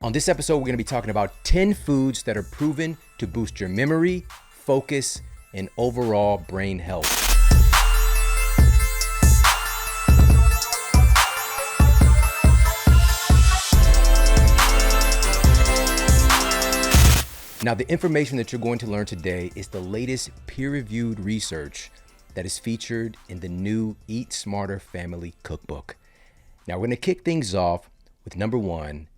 On this episode, we're going to be talking about 10 foods that are proven to boost your memory, focus, and overall brain health. Now, the information that you're going to learn today is the latest peer-reviewed research that is featured in the new Eat Smarter Family Cookbook. Now, we're going to kick things off with number one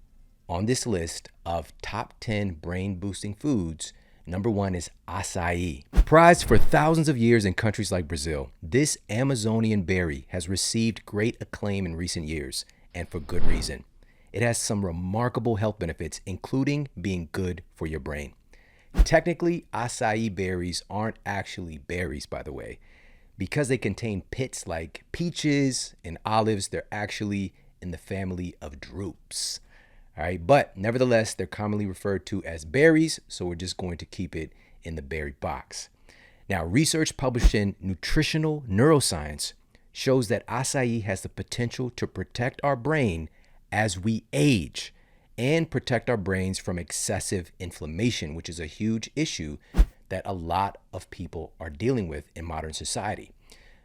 on this list of top 10 brain-boosting foods. Number one is acai. Prized for thousands of years in countries like Brazil, this Amazonian berry has received great acclaim in recent years, and for good reason. It has some remarkable health benefits, including being good for your brain. Technically, acai berries aren't actually berries, by the way. Because they contain pits like peaches and olives, they're actually in the family of drupes. All right, but nevertheless, they're commonly referred to as berries, so we're just going to keep it in the berry box. Now, research published in Nutritional Neuroscience shows that acai has the potential to protect our brain as we age and protect our brains from excessive inflammation, which is a huge issue that a lot of people are dealing with in modern society.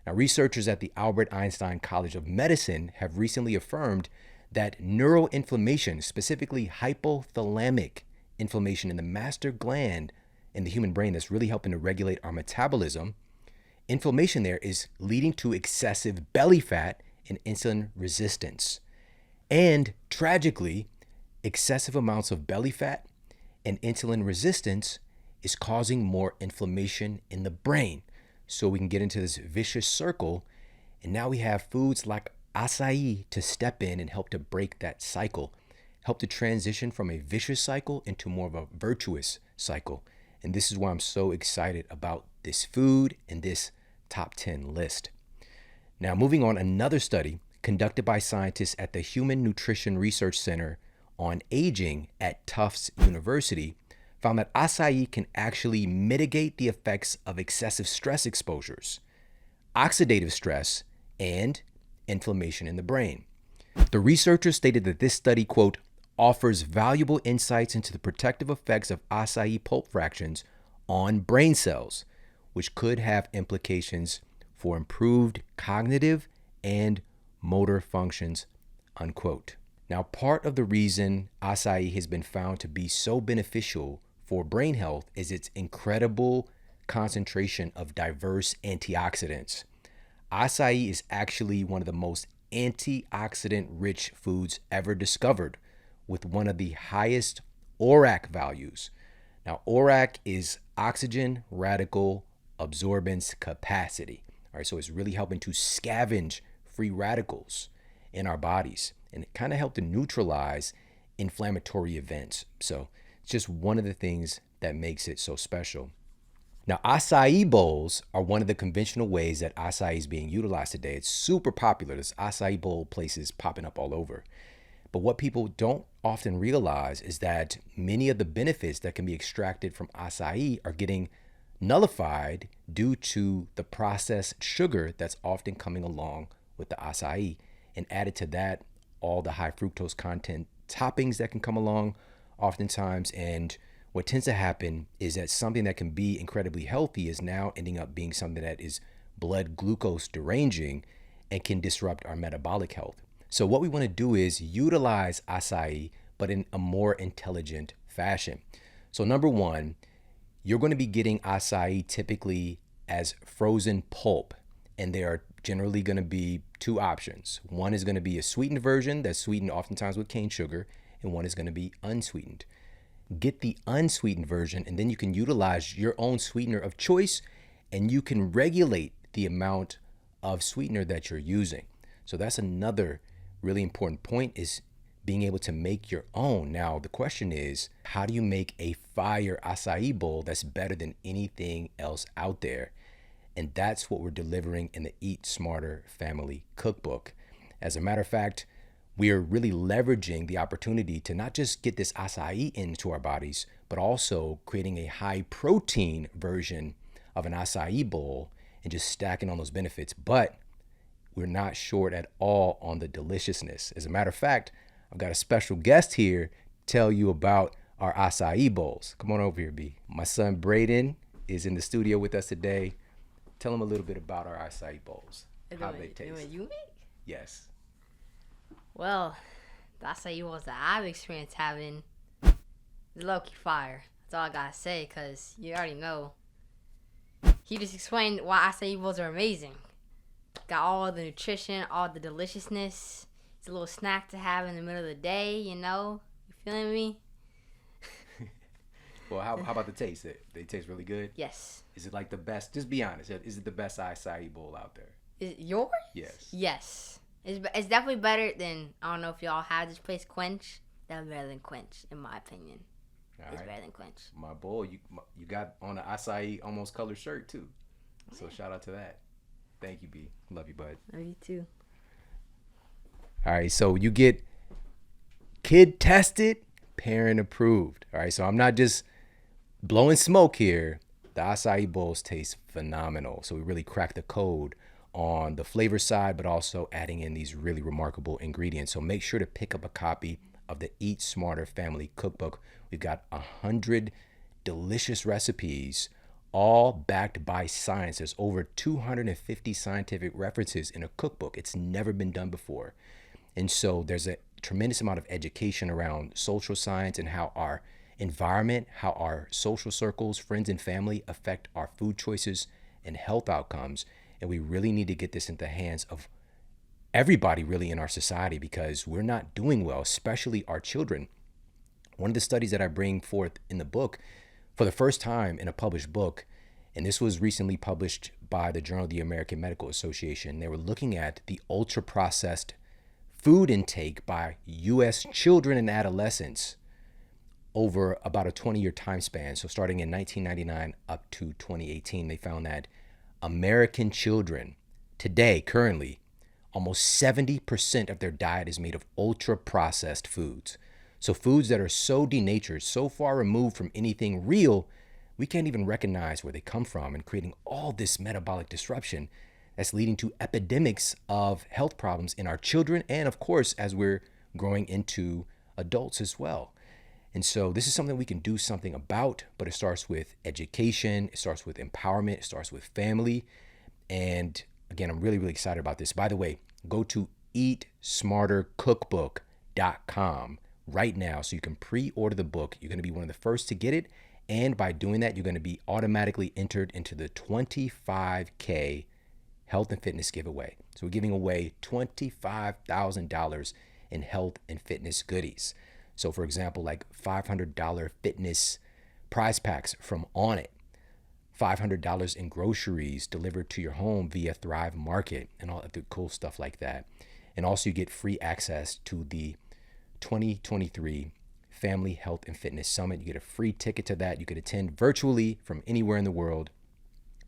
Now, researchers at the Albert Einstein College of Medicine have recently affirmed that neuroinflammation, specifically hypothalamic inflammation in the master gland in the human brain that's really helping to regulate our metabolism, inflammation there is leading to excessive belly fat and insulin resistance. And tragically, excessive amounts of belly fat and insulin resistance is causing more inflammation in the brain. So we can get into this vicious circle, and now we have foods like acai to step in and help to break that cycle, help to transition from a vicious cycle into more of a virtuous cycle. And this is why I'm so excited about this food and this top 10 list. Now, moving on, another study conducted by scientists at the Human Nutrition Research Center on Aging at Tufts University found that acai can actually mitigate the effects of excessive stress exposures, oxidative stress, and inflammation in the brain. The researchers stated that this study, quote, offers valuable insights into the protective effects of acai pulp fractions on brain cells, which could have implications for improved cognitive and motor functions, unquote. Now, part of the reason acai has been found to be so beneficial for brain health is its incredible concentration of diverse antioxidants. Acai is actually one of the most antioxidant-rich foods ever discovered, with one of the highest ORAC values. Now, ORAC is oxygen radical absorbance capacity. All right, so it's really helping to scavenge free radicals in our bodies, and it kind of helps to neutralize inflammatory events. So it's just one of the things that makes it so special. Now, acai bowls are one of the conventional ways that acai is being utilized today. It's super popular. There's acai bowl places popping up all over. But what people don't often realize is that many of the benefits that can be extracted from acai are getting nullified due to the processed sugar that's often coming along with the acai. And added to that, all the high fructose content toppings that can come along oftentimes. And what tends to happen is that something that can be incredibly healthy is now ending up being something that is blood glucose deranging and can disrupt our metabolic health. So what we want to do is utilize acai, but in a more intelligent fashion. So number one, you're going to be getting acai typically as frozen pulp, and there are generally going to be two options. One is going to be a sweetened version that's sweetened oftentimes with cane sugar, and one is going to be unsweetened. Get the unsweetened version, and then you can utilize your own sweetener of choice, and you can regulate the amount of sweetener that you're using. So that's another really important point, is being able to make your own. Now, the question is, how do you make a fire acai bowl that's better than anything else out there? And that's what we're delivering in the Eat Smarter Family Cookbook. As a matter of fact, we are really leveraging the opportunity to not just get this acai into our bodies, but also creating a high protein version of an acai bowl and just stacking on those benefits. But we're not short at all on the deliciousness. As a matter of fact, I've got a special guest here tell you about our acai bowls. Come on over here, B. My son Braden is in the studio with us today. Tell him a little bit about our acai bowls. How do they taste? You make? Yes. Well, the acai bowls that I've experienced having is low-key fire. That's all I gotta say, because you already know. He just explained why acai bowls are amazing. Got all the nutrition, all the deliciousness. It's a little snack to have in the middle of the day, you know? You feeling me? Well, how about the taste? They taste really good? Yes. Is it like the best? Just be honest. Is it the best acai bowl out there? Is it yours? Yes. Yes. It's definitely better than, I don't know if y'all have this place, Quench. That's better than Quench, in my opinion. It's better than Quench. My boy, you got on an acai almost color shirt too. So shout out to that. Thank you, B. Love you, bud. Love you too. All right, so you get kid tested, parent approved. All right, so I'm not just blowing smoke here. The acai bowls taste phenomenal. So we really cracked the code on the flavor side, but also adding in these really remarkable ingredients. So make sure to pick up a copy of the Eat Smarter Family Cookbook. We've got 100 delicious recipes, all backed by science. There's over 250 scientific references in a cookbook. It's never been done before. And so there's a tremendous amount of education around social science and how our environment, how our social circles, friends and family affect our food choices and health outcomes. And we really need to get this into the hands of everybody really in our society, because we're not doing well, especially our children. One of the studies that I bring forth in the book for the first time in a published book, and this was recently published by the Journal of the American Medical Association, they were looking at the ultra-processed food intake by U.S. children and adolescents over about a 20-year time span. So starting in 1999 up to 2018, they found that American children today, currently, almost 70% of their diet is made of ultra-processed foods. So foods that are so denatured, so far removed from anything real, we can't even recognize where they come from, and creating all this metabolic disruption that's leading to epidemics of health problems in our children and, of course, as we're growing into adults as well. And so this is something we can do something about, but it starts with education, it starts with empowerment, it starts with family. And again, I'm really, really excited about this. By the way, go to eatsmartercookbook.com right now so you can pre-order the book. You're going to be one of the first to get it. And by doing that, you're going to be automatically entered into the 25K health and fitness giveaway. So we're giving away $25,000 in health and fitness goodies. So for example, like $500 fitness prize packs from On It, $500 in groceries delivered to your home via Thrive Market, and all the cool stuff like that. And also you get free access to the 2023 Family Health and Fitness Summit. You get a free ticket to that. You can attend virtually from anywhere in the world.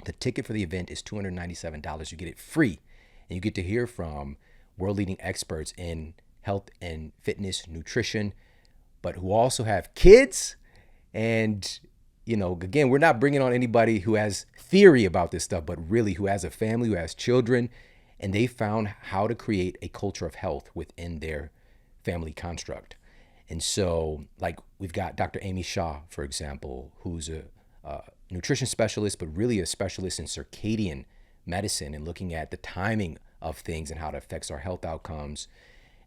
The ticket for the event is $297. You get it free, and you get to hear from world-leading experts in health and fitness, nutrition, but who also have kids. And, you know, again, we're not bringing on anybody who has theory about this stuff, but really who has a family, who has children, and they found how to create a culture of health within their family construct. And so, like, we've got Dr. Amy Shah, for example, who's a nutrition specialist, but really a specialist in circadian medicine and looking at the timing of things and how it affects our health outcomes.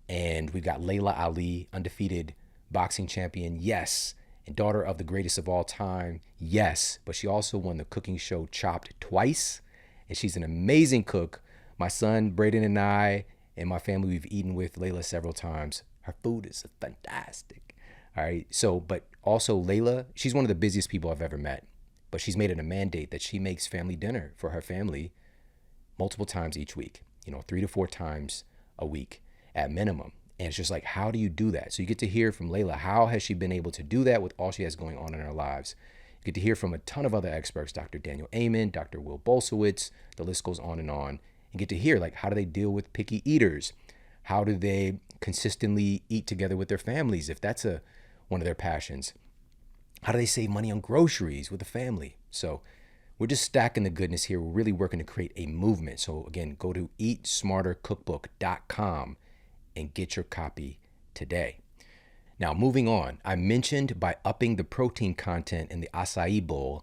And we've got Layla Ali, undefeated boxing champion, yes, and daughter of the greatest of all time, yes, but she also won the cooking show Chopped twice, and she's an amazing cook. My son Braden and I and my family, we've eaten with Layla several times. Her food is fantastic. All right, so, but also Layla, she's one of the busiest people I've ever met, but she's made it a mandate that she makes family dinner for her family multiple times each week, 3 to 4 times a week at minimum. And it's just like, how do you do that? So you get to hear from Layla, how has she been able to do that with all she has going on in her lives? You get to hear from a ton of other experts, Dr. Daniel Amen, Dr. Will Bolsowitz, the list goes on. And get to hear, like, how do they deal with picky eaters? How do they consistently eat together with their families, if that's one of their passions? How do they save money on groceries with the family? So we're just stacking the goodness here. We're really working to create a movement. So again, go to eatsmartercookbook.com and get your copy today. Now, moving on, I mentioned by upping the protein content in the acai bowl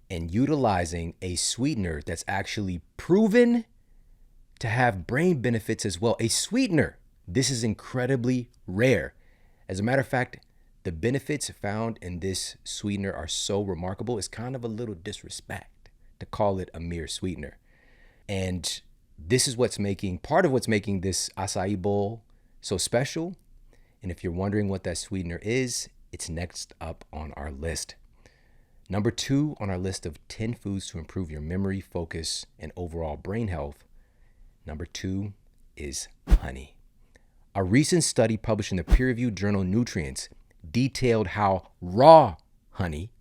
and utilizing a sweetener that's actually proven to have brain benefits as well. A sweetener. This is incredibly rare. As a matter of fact, the benefits found in this sweetener are so remarkable, it's kind of a little disrespect to call it a mere sweetener. And this is part of what's making this acai bowl so special. And if you're wondering what that sweetener is, it's next up on our list. Number 2 on our list of 10 foods to improve your memory, focus, and overall brain health. Number 2 is honey. A recent study published in the peer-reviewed journal Nutrients detailed how raw honey,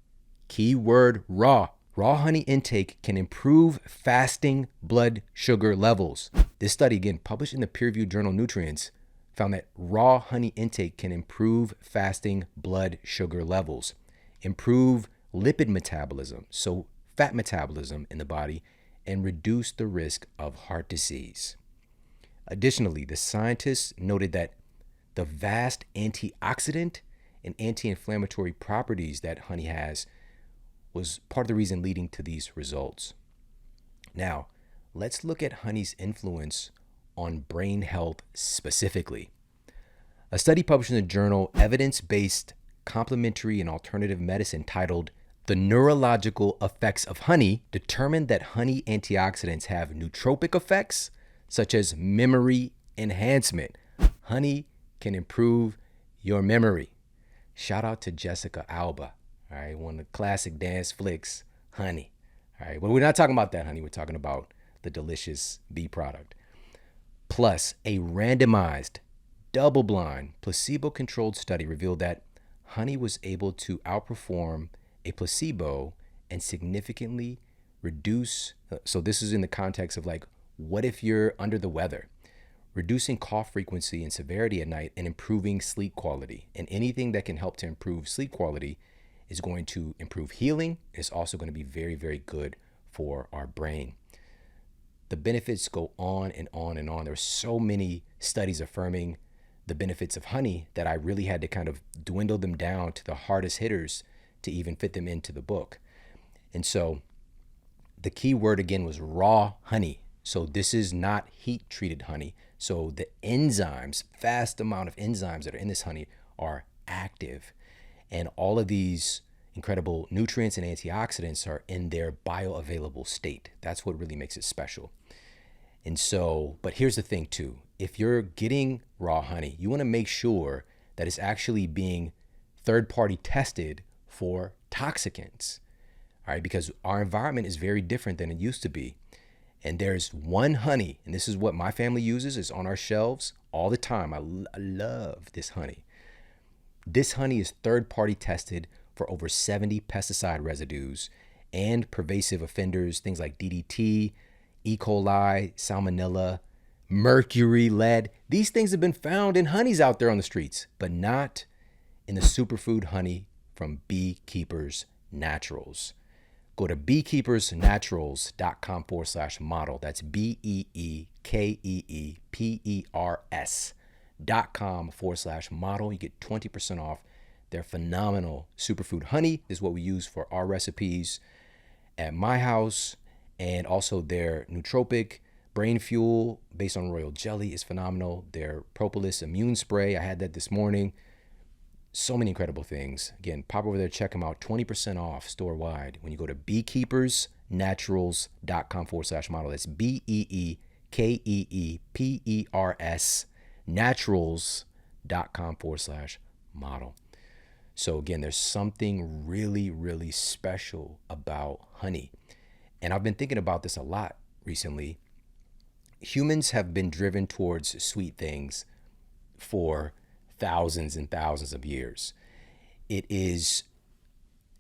keyword raw honey intake can improve fasting blood sugar levels. This study, again, published in the peer-reviewed journal Nutrients, found that raw honey intake can improve fasting blood sugar levels, improve lipid metabolism, so fat metabolism in the body, and reduce the risk of heart disease. Additionally, the scientists noted that the vast antioxidant and anti-inflammatory properties that honey has was part of the reason leading to these results. Now, let's look at honey's influence on brain health specifically. A study published in the journal Evidence-Based Complementary and Alternative Medicine titled The Neurological Effects of Honey determined that honey antioxidants have nootropic effects such as memory enhancement. Honey can improve your memory. Shout out to Jessica Alba, all right, one of the classic dance flicks, Honey. All right, well, we're not talking about that honey. We're talking about the delicious bee product. Plus, a randomized, double-blind, placebo-controlled study revealed that honey was able to outperform a placebo and significantly reduce. So this is in the context of like, what if you're under the weather? Reducing cough frequency and severity at night and improving sleep quality. And anything that can help to improve sleep quality is going to improve healing. It's also going to be very, very good for our brain. The benefits go on and on and on. There's so many studies affirming the benefits of honey that I really had to kind of dwindle them down to the hardest hitters to even fit them into the book. And so the key word again was raw honey. So this is not heat treated honey. So the enzymes, vast amount of enzymes that are in this honey are active. And all of these incredible nutrients and antioxidants are in their bioavailable state. That's what really makes it special. And so, but here's the thing too. If you're getting raw honey, you want to make sure that it's actually being third-party tested for toxicants, all right? Because our environment is very different than it used to be. And there's one honey, and this is what my family uses, it's on our shelves all the time. I love this honey. This honey is third-party tested for over 70 pesticide residues and pervasive offenders, things like DDT, E. coli, salmonella, mercury, lead. These things have been found in honeys out there on the streets, but not in the superfood honey from Beekeepers Naturals. Go to beekeepersnaturals.com/model. That's BEEKEEPERS.com/model. You get 20% off their phenomenal superfood honey. This is what we use for our recipes at my house. And also their nootropic brain fuel based on royal jelly is phenomenal. Their propolis immune spray, I had that this morning. So many incredible things. Again, pop over there, check them out. 20% off store-wide when you go to beekeepersnaturals.com/model. That's BEEKEEPERS naturals.com/model. So again, there's something really, really special about honey. And I've been thinking about this a lot recently. Humans have been driven towards sweet things for thousands and thousands of years. It is,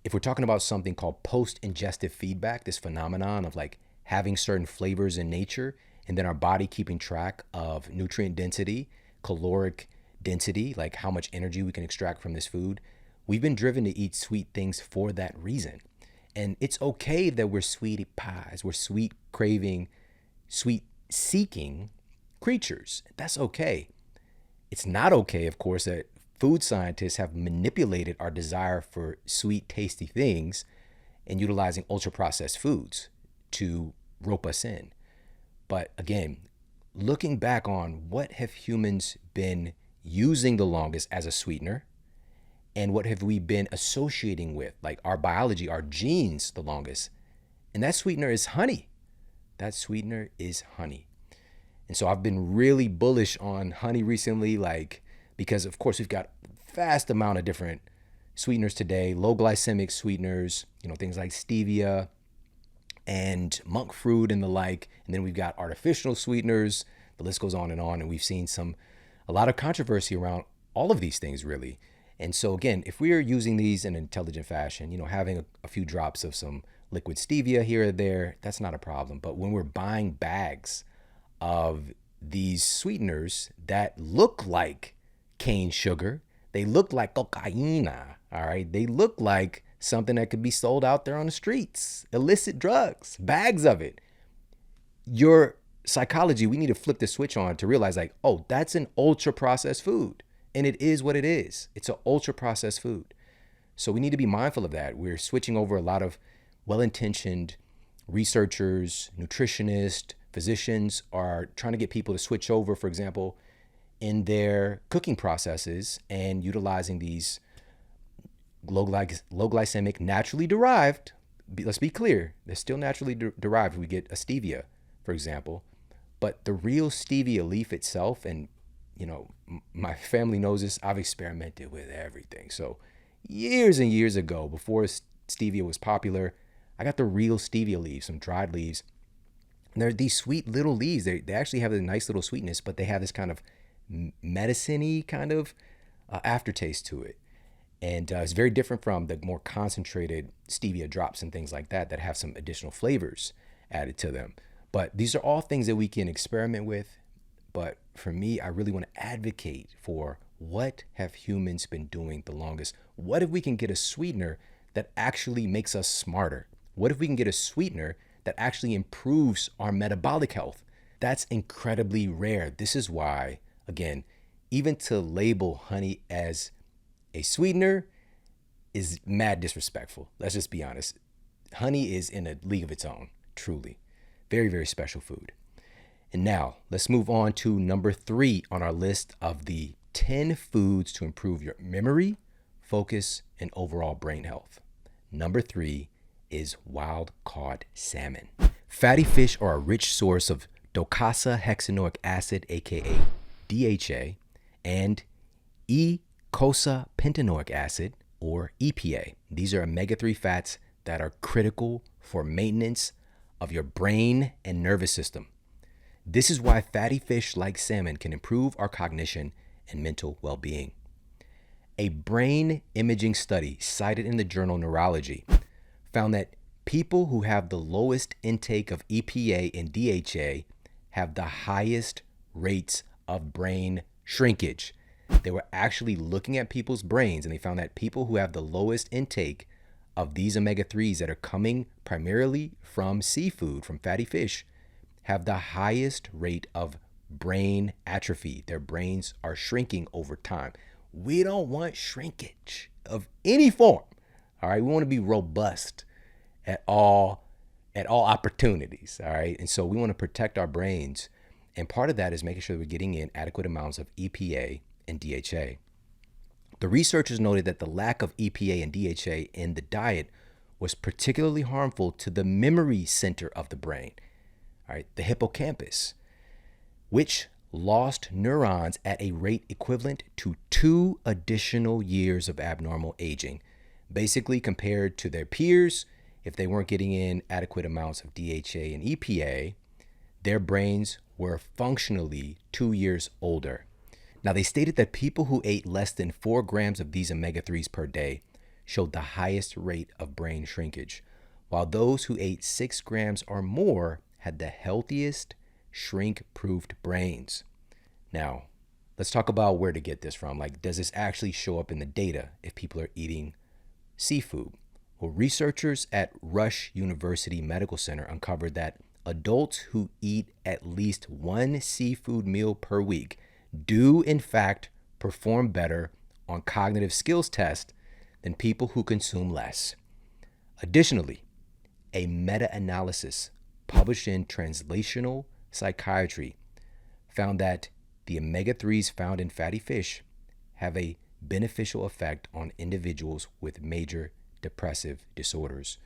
if we're talking about something called post-ingestive feedback, this phenomenon of like having certain flavors in nature and then our body keeping track of nutrient density, caloric density, like how much energy we can extract from this food. We've been driven to eat sweet things for that reason. And it's okay that we're sweetie pies, we're sweet craving, sweet seeking creatures. That's okay. It's not okay, of course, that food scientists have manipulated our desire for sweet, tasty things and utilizing ultra processed foods to rope us in. But again, looking back on what have humans been using the longest as a sweetener and what have we been associating with, like our biology, our genes, the longest. And that sweetener is honey. That sweetener is honey. And so I've been really bullish on honey recently, like, because of course we've got a vast amount of different sweeteners today, low glycemic sweeteners, things like stevia and monk fruit and the like. And then we've got artificial sweeteners. The list goes on. And we've seen a lot of controversy around all of these things, really. And so again, if we are using these in an intelligent fashion, having a few drops of some liquid stevia here or there, that's not a problem. But when we're buying bags of these sweeteners that look like cane sugar, they look like cocaina, all right? They look like something that could be sold out there on the streets, illicit drugs, bags of it. Your psychology, we need to flip the switch on to realize like, oh, that's an ultra processed food. And it is what it is. It's an ultra processed food. So we need to be mindful of that. We're switching over a lot of well-intentioned researchers, nutritionists, physicians are trying to get people to switch over, for example, in their cooking processes and utilizing these low glycemic, naturally derived, let's be clear, they're still naturally derived. We get a stevia, for example, but the real stevia leaf itself, and my family knows this, I've experimented with everything. So years and years ago, before stevia was popular, I got the real stevia leaves, some dried leaves. And they're these sweet little leaves. They actually have a nice little sweetness, but they have this kind of medicine-y kind of aftertaste to it. And it's very different from the more concentrated stevia drops and things like that have some additional flavors added to them. But these are all things that we can experiment with. But for me, I really want to advocate for what have humans been doing the longest? What if we can get a sweetener that actually makes us smarter? What if we can get a sweetener that actually improves our metabolic health? That's incredibly rare. This is why, again, even to label honey as a sweetener is mad disrespectful. Let's just be honest. Honey is in a league of its own, truly. Very, very special food. And now let's move on to number 3 on our list of the 10 foods to improve your memory, focus, and overall brain health. Number 3 is wild-caught salmon. Fatty fish are a rich source of docosahexaenoic acid, aka DHA, and eicosapentaenoic acid, or EPA. These are omega-3 fats that are critical for maintenance of your brain and nervous system. This is why fatty fish like salmon can improve our cognition and mental well-being. A brain imaging study cited in the journal Neurology found that people who have the lowest intake of EPA and DHA have the highest rates of brain shrinkage. They were actually looking at people's brains, and they found that people who have the lowest intake of these omega-3s that are coming primarily from seafood, from fatty fish, have the highest rate of brain atrophy. Their brains are shrinking over time. We don't want shrinkage of any form. All right, we want to be robust at all opportunities. All right, and so we want to protect our brains, and part of that is making sure that we're getting in adequate amounts of EPA and DHA. The researchers noted that the lack of EPA and DHA in the diet was particularly harmful to the memory center of the brain, all right, the hippocampus, which lost neurons at a rate equivalent to 2 additional years of abnormal aging. Basically, compared to their peers, if they weren't getting in adequate amounts of DHA and EPA, their brains were functionally 2 years older. Now, they stated that people who ate less than 4 grams of these omega-3s per day showed the highest rate of brain shrinkage, while those who ate 6 grams or more had the healthiest shrink-proofed brains. Now, let's talk about where to get this from. Like, does this actually show up in the data if people are eating seafood? Well, researchers at Rush University Medical Center uncovered that adults who eat at least 1 seafood meal per week do, in fact, perform better on cognitive skills tests than people who consume less. Additionally, a meta-analysis published in Translational Psychiatry found that the omega-3s found in fatty fish have a beneficial effect on individuals with major depressive disorders.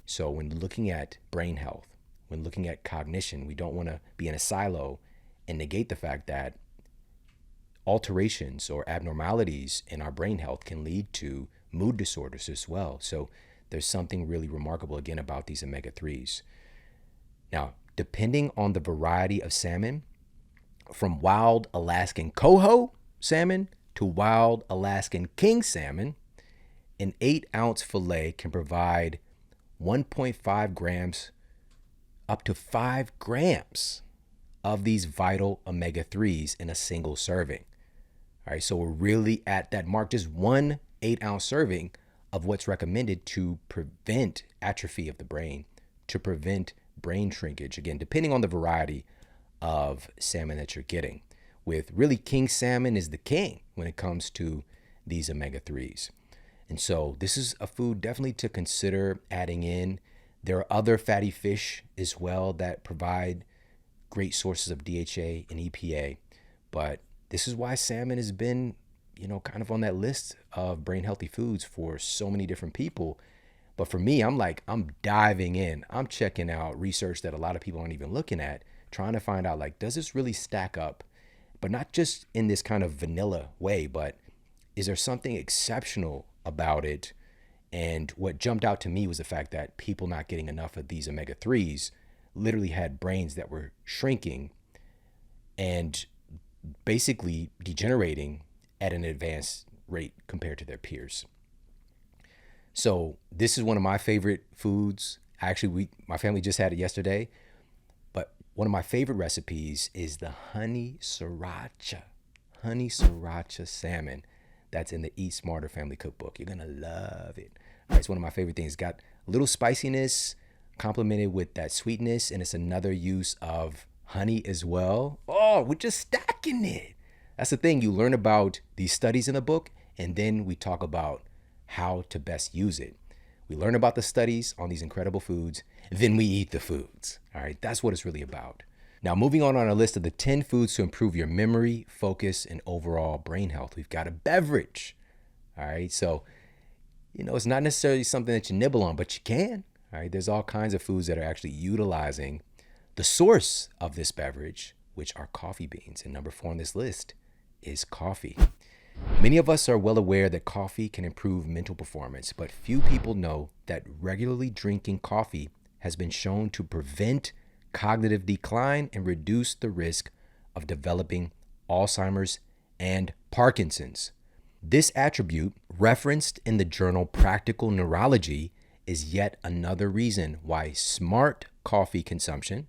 So when looking at brain health, when looking at cognition, we don't want to be in a silo and negate the fact that alterations or abnormalities in our brain health can lead to mood disorders as well. So there's something really remarkable again about these omega-3s. Now, depending on the variety of salmon, from wild Alaskan coho salmon to wild Alaskan king salmon, an 8-ounce fillet can provide 1.5 grams up to 5 grams of these vital omega-3s in a single serving. All right, so we're really at that mark, just one 8-ounce serving of what's recommended to prevent atrophy of the brain, to prevent brain shrinkage, again, depending on the variety of salmon that you're getting. With really king salmon is the king when it comes to these omega-3s. And so this is a food definitely to consider adding in. There are other fatty fish as well that provide great sources of DHA and EPA, but this is why salmon has been, kind of on that list of brain healthy foods for so many different people. But for me, I'm diving in. I'm checking out research that a lot of people aren't even looking at, trying to find out, does this really stack up? But not just in this kind of vanilla way, but is there something exceptional about it? And what jumped out to me was the fact that people not getting enough of these omega-3s literally had brains that were shrinking and basically degenerating at an advanced rate compared to their peers. So this is one of my favorite foods. Actually, my family just had it yesterday. But one of my favorite recipes is the honey sriracha salmon that's in the Eat Smarter family cookbook. You're gonna love it. All right, it's one of my favorite things. It's got a little spiciness complemented with that sweetness, and it's another use of honey as well. Oh, we're just stacking it. That's the thing. You learn about these studies in the book, and then we talk about how to best use it. We learn about the studies on these incredible foods, then we eat the foods. All right, that's what it's really about. Now, moving on our list of the 10 foods to improve your memory, focus, and overall brain health, we've got a beverage. All right, so, it's not necessarily something that you nibble on, but you can. All right, there's all kinds of foods that are actually utilizing the source of this beverage, which are coffee beans. And number 4 on this list is coffee. Many of us are well aware that coffee can improve mental performance, but few people know that regularly drinking coffee has been shown to prevent cognitive decline and reduce the risk of developing Alzheimer's and Parkinson's. This attribute, referenced in the journal Practical Neurology, is yet another reason why smart coffee consumption,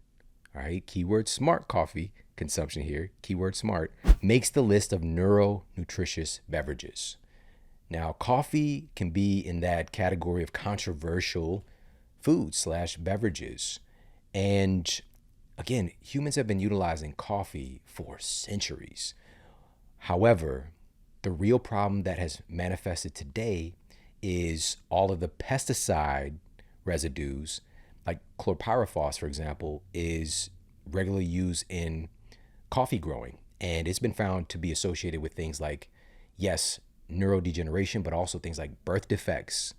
all right, keyword smart coffee consumption here, keyword smart, makes the list of neuronutritious beverages. Now, coffee can be in that category of controversial foods/beverages. And again, humans have been utilizing coffee for centuries. However, the real problem that has manifested today is all of the pesticide residues, like chlorpyrifos, for example, is regularly used in coffee growing. And it's been found to be associated with things like, yes, neurodegeneration, but also things like birth defects,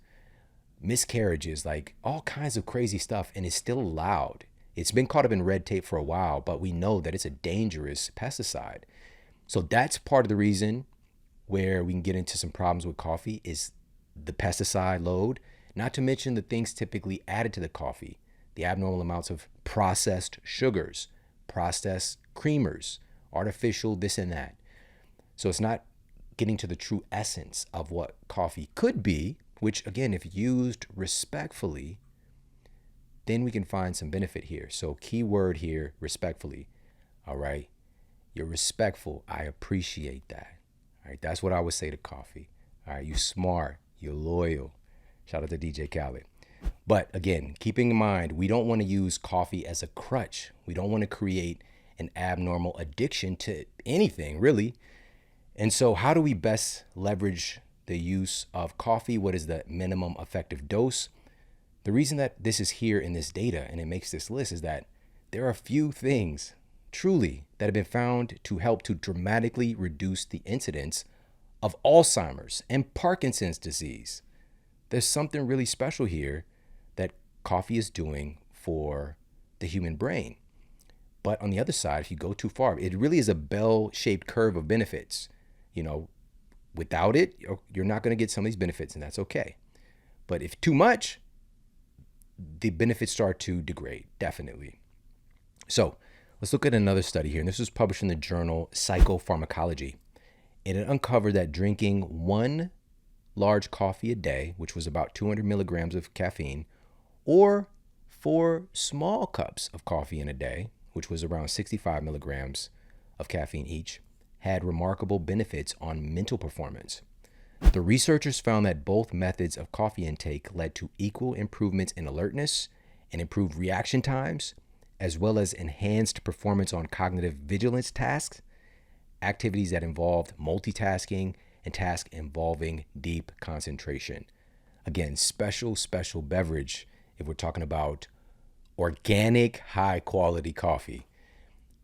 miscarriages, like all kinds of crazy stuff. And it's still allowed. It's been caught up in red tape for a while, but we know that it's a dangerous pesticide. So that's part of the reason where we can get into some problems with coffee is the pesticide load, not to mention the things typically added to the coffee, the abnormal amounts of processed sugars, processed creamers, artificial this and that. So it's not getting to the true essence of what coffee could be, which again, if used respectfully, then we can find some benefit here. So key word here, respectfully. All right. You're respectful. I appreciate that. All right. That's what I would say to coffee. All right. You smart. You're loyal. Shout out to DJ Khaled. But again, keeping in mind, we don't want to use coffee as a crutch. We don't want to create an abnormal addiction to anything, really. And so how do we best leverage the use of coffee? What is the minimum effective dose? The reason that this is here in this data and it makes this list is that there are a few things truly that have been found to help to dramatically reduce the incidence of Alzheimer's and Parkinson's disease. There's something really special here that coffee is doing for the human brain. But on the other side, if you go too far, it really is a bell-shaped curve of benefits. You know, without it, you're not going to get some of these benefits, and that's okay. But if too much, the benefits start to degrade, definitely. So let's look at another study here. And this was published in the journal Psychopharmacology. And it uncovered that drinking one large coffee a day, which was about 200 milligrams of caffeine, or 4 small cups of coffee in a day, which was around 65 milligrams of caffeine each, had remarkable benefits on mental performance. The researchers found that both methods of coffee intake led to equal improvements in alertness and improved reaction times, as well as enhanced performance on cognitive vigilance tasks, activities that involved multitasking, and tasks involving deep concentration. Again, special beverage if we're talking about organic, high quality coffee.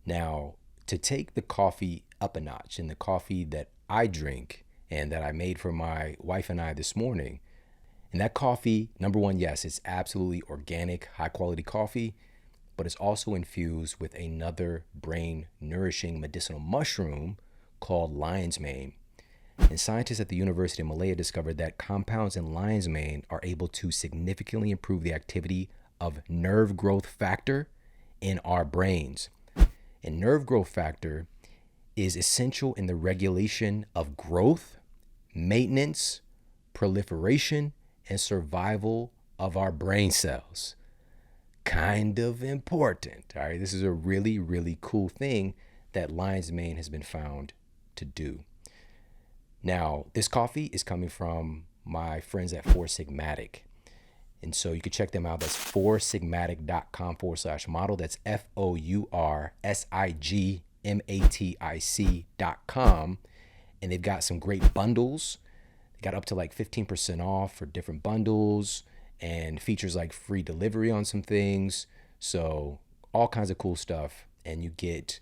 Now, to take the coffee up a notch, and the coffee that I drink and that I made for my wife and I this morning, and that coffee, number one, yes, it's absolutely organic, high quality coffee, but it's also infused with another brain nourishing medicinal mushroom called lion's mane. And scientists at the University of Malaya discovered that compounds in lion's mane are able to significantly improve the activity of nerve growth factor in our brains. And nerve growth factor is essential in the regulation of growth, maintenance, proliferation, and survival of our brain cells. Kind of important. All right, this is a really, really cool thing that lion's mane has been found to do. Now, this coffee is coming from my friends at Four Sigmatic. And so you can check them out. That's foursigmatic.com/model. That's FOURSIGMATIC.com. And they've got some great bundles. They got up to like 15% off for different bundles and features like free delivery on some things. So all kinds of cool stuff. And you get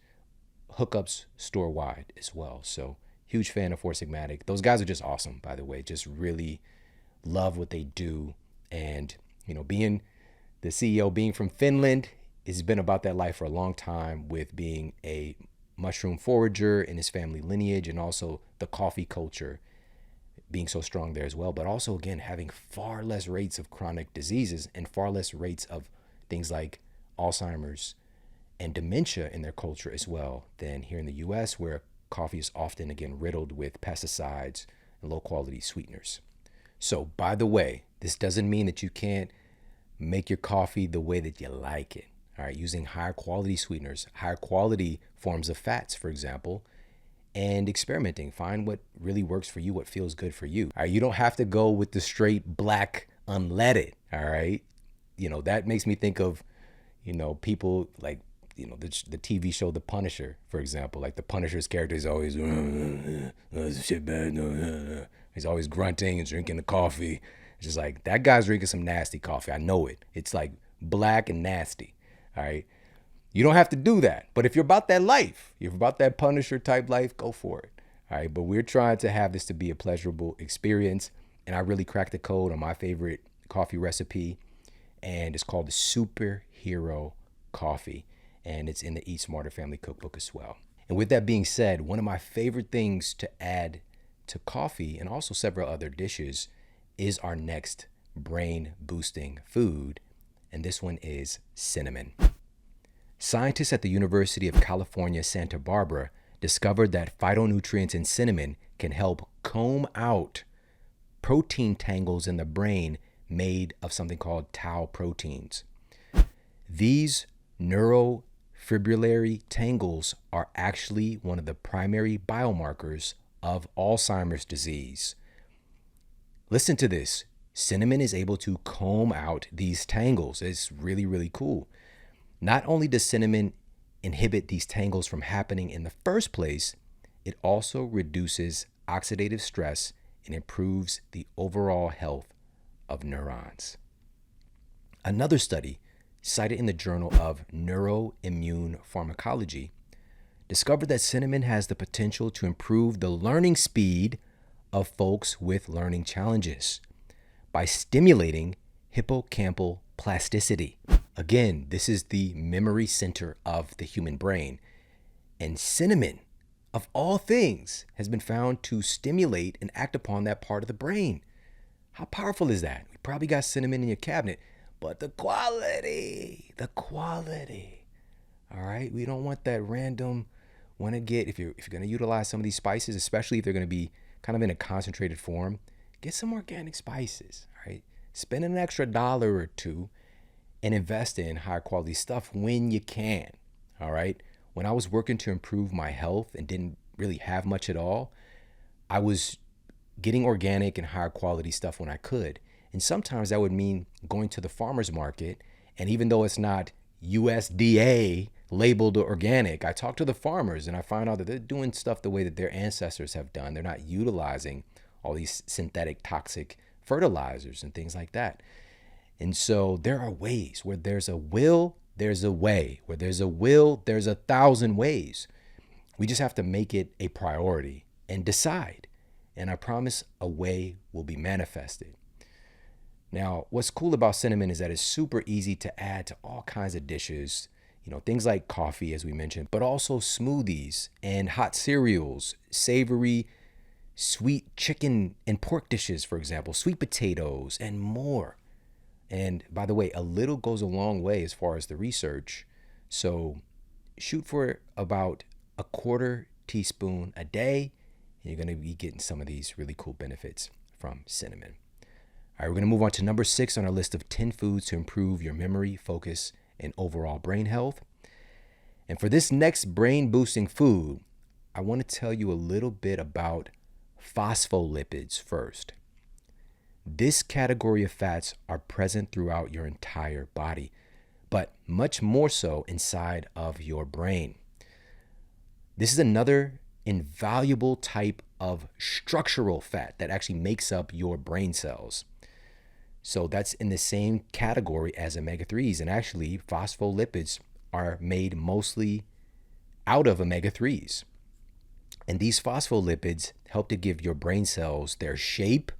hookups store-wide as well. So huge fan of Four Sigmatic. Those guys are just awesome, by the way. Just really love what they do. And, you know, being the CEO, being from Finland, has been about that life for a long time, with being a mushroom forager in his family lineage, and also the coffee culture being so strong there as well. But also, again, having far less rates of chronic diseases and far less rates of things like Alzheimer's and dementia in their culture as well than here in the US, where coffee is often, again, riddled with pesticides and low quality sweeteners. So, by the way, this doesn't mean that you can't make your coffee the way that you like it. All right, using higher quality sweeteners, higher quality forms of fats, for example, and experimenting. Find what really works for you, what feels good for you. All right, you don't have to go with the straight black unleaded. All right, you know, that makes me think of, you know, people like, you know, the TV show The Punisher, for example. Like the Punisher's character is always, shit bad. He's always grunting and drinking the coffee. It's just like, that guy's drinking some nasty coffee. I know it. It's like black and nasty. All right. You don't have to do that. But if you're about that life, you're about that Punisher type life, go for it. All right. But we're trying to have this to be a pleasurable experience. And I really cracked the code on my favorite coffee recipe. And it's called the Superhero Coffee. And it's in the Eat Smarter Family Cookbook as well. And with that being said, one of my favorite things to add to coffee, and also several other dishes, is our next brain boosting food. And this one is cinnamon. Scientists at the University of California, Santa Barbara discovered that phytonutrients in cinnamon can help comb out protein tangles in the brain made of something called tau proteins. These neurofibrillary tangles are actually one of the primary biomarkers of Alzheimer's disease. Listen to this. Cinnamon is able to comb out these tangles. It's really, really cool. Not only does cinnamon inhibit these tangles from happening in the first place, it also reduces oxidative stress and improves the overall health of neurons. Another study, cited in the Journal of Neuroimmune Pharmacology, discovered that cinnamon has the potential to improve the learning speed of folks with learning challenges by stimulating hippocampal plasticity. Again, this is the memory center of the human brain. And cinnamon, of all things, has been found to stimulate and act upon that part of the brain. How powerful is that? You probably got cinnamon in your cabinet, but the quality, all right? We don't want that random, if you're going to utilize some of these spices, especially if they're going to be kind of in a concentrated form, get some organic spices, all right? Spend an extra $1 or $2 and invest in high quality stuff when you can, all right? When I was working to improve my health and didn't really have much at all, I was getting organic and higher quality stuff when I could. And sometimes that would mean going to the farmer's market. And even though it's not USDA labeled organic, I talk to the farmers and I find out that they're doing stuff the way that their ancestors have done. They're not utilizing all these synthetic toxic fertilizers and things like that. And so there are ways. Where there's a will, there's a way. Where there's a will, there's 1,000 ways. We just have to make it a priority and decide. And I promise a way will be manifested. Now, what's cool about cinnamon is that it's super easy to add to all kinds of dishes, things like coffee, as we mentioned, but also smoothies and hot cereals, savory, sweet chicken and pork dishes, for example, sweet potatoes, and more. And by the way, a little goes a long way as far as the research. So shoot for about a 1/4 teaspoon a day, and you're going to be getting some of these really cool benefits from cinnamon. All right, we're going to move on to number 6 on our list of 10 foods to improve your memory, focus, and overall brain health. And for this next brain boosting food, I want to tell you a little bit about phospholipids first. This category of fats are present throughout your entire body, but much more so inside of your brain. This is another invaluable type of structural fat that actually makes up your brain cells. So that's in the same category as omega-3s. And actually, phospholipids are made mostly out of omega-3s. And these phospholipids help to give your brain cells their shape,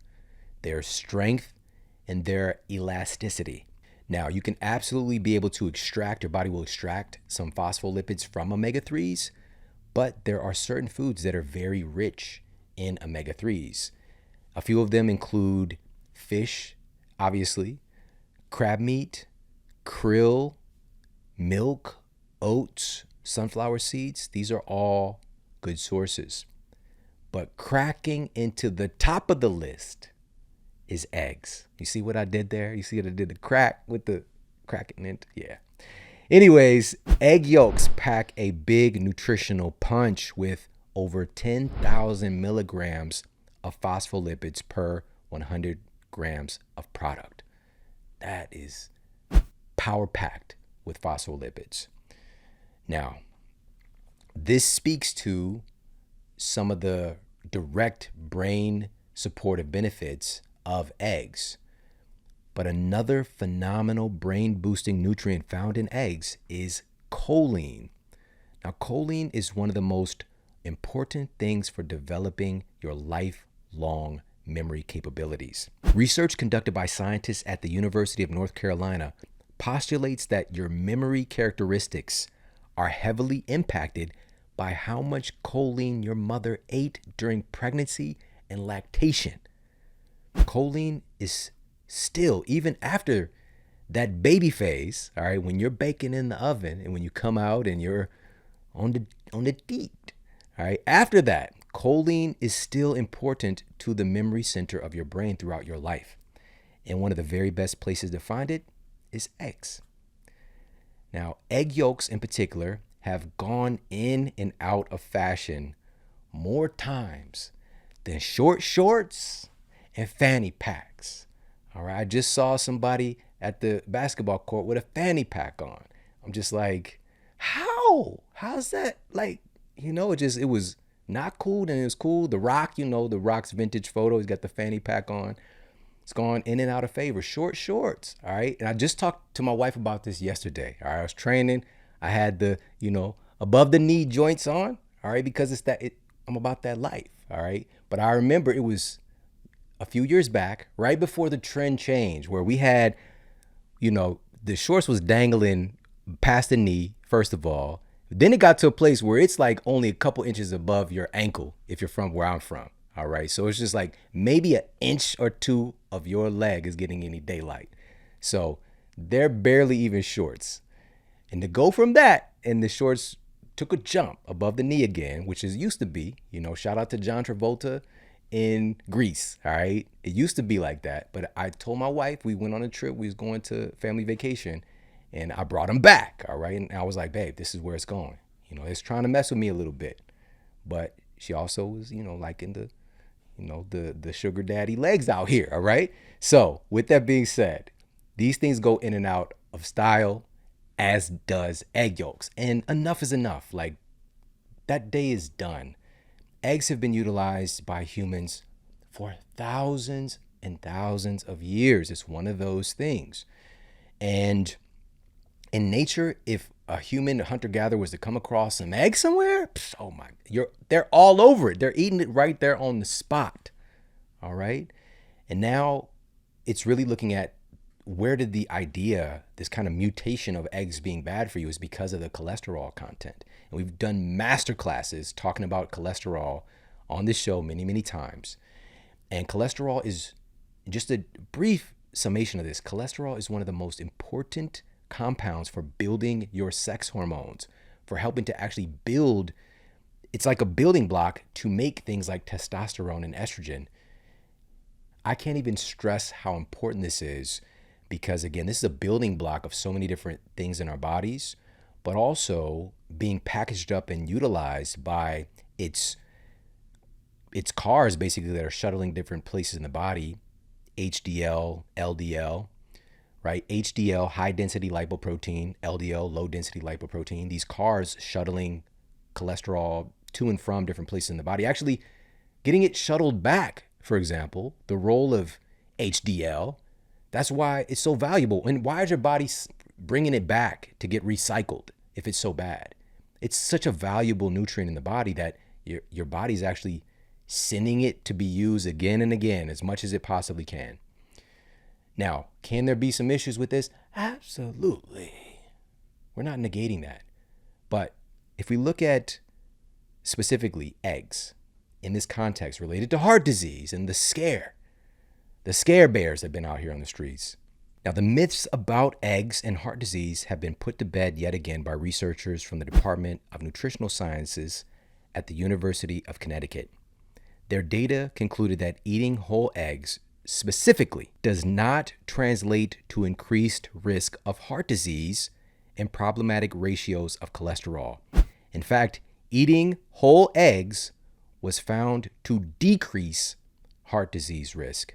their strength, and their elasticity. Now, you can absolutely be able to your body will extract some phospholipids from omega-3s, but there are certain foods that are very rich in omega-3s. A few of them include fish, obviously, crab meat, krill, milk, oats, sunflower seeds. These are all good sources. But cracking into the top of the list is eggs. You see what I did there? You see what I did? The crack with the cracking into, yeah. Anyways, egg yolks pack a big nutritional punch with over 10,000 milligrams of phospholipids per 100 grams of product. That is power packed with phospholipids. Now, this speaks to some of the direct brain supportive benefits of eggs. But another phenomenal brain boosting nutrient found in eggs is choline. Now, choline is one of the most important things for developing your lifelong memory capabilities. Research conducted by scientists at the University of North Carolina postulates that your memory characteristics are heavily impacted by how much choline your mother ate during pregnancy and lactation. Choline is still, even after that baby phase, all right, when you're baking in the oven and when you come out and you're on the teat, all right, after that, choline is still important to the memory center of your brain throughout your life. And one of the very best places to find it is eggs. Now, egg yolks in particular have gone in and out of fashion more times than short shorts and fanny packs. All right, I just saw somebody at the basketball court with a fanny pack on. I'm just like, how? How's that? Like, it was Not cool, then it was cool. The Rock, the Rock's vintage photo. He's got the fanny pack on. It's gone in and out of favor. Short shorts, all right? And I just talked to my wife about this yesterday, all right? I was training. I had the, above the knee joints on, all right? Because I'm about that life, all right? But I remember it was a few years back, right before the trend changed, where we had, the shorts was dangling past the knee, first of all. Then it got to a place where it's like only a couple inches above your ankle if you're from where I'm from. All right. So it's just like maybe an inch or two of your leg is getting any daylight. So they're barely even shorts. And to go from that, and the shorts took a jump above the knee again, which is used to be, shout out to John Travolta in Greece. All right. It used to be like that. But I told my wife, we went on a trip. We was going to family vacation. And I brought him back, all right? And I was like, babe, this is where it's going. It's trying to mess with me a little bit. But she also was, liking the sugar daddy legs out here, all right? So with that being said, these things go in and out of style, as does egg yolks. And enough is enough. Like, that day is done. Eggs have been utilized by humans for thousands and thousands of years. It's one of those things. And in nature, if a human hunter-gatherer was to come across some eggs somewhere, oh my, they're all over it. They're eating it right there on the spot. All right. And now it's really looking at where did the idea, this kind of mutation of eggs being bad for you, is because of the cholesterol content. And we've done master classes talking about cholesterol on this show many, many times. And cholesterol is, just a brief summation of this, cholesterol is one of the most important compounds for building your sex hormones, for helping to actually build. It's like a building block to make things like testosterone and estrogen. I can't even stress how important this is, because again, this is a building block of so many different things in our bodies, but also being packaged up and utilized by its cars basically that are shuttling different places in the body, HDL, LDL, right? HDL, high density lipoprotein, LDL, low density lipoprotein. These cars shuttling cholesterol to and from different places in the body, actually getting it shuttled back. For example, the role of HDL, that's why it's so valuable. And why is your body bringing it back to get recycled if it's so bad? It's such a valuable nutrient in the body that your body's actually sending it to be used again and again as much as it possibly can. Now, can there be some issues with this? Absolutely. We're not negating that. But if we look at specifically eggs in this context related to heart disease and the scare bears that have been out here on the streets. Now, the myths about eggs and heart disease have been put to bed yet again by researchers from the Department of Nutritional Sciences at the University of Connecticut. Their data concluded that eating whole eggs specifically does not translate to increased risk of heart disease and problematic ratios of cholesterol. In fact, eating whole eggs was found to decrease heart disease risk.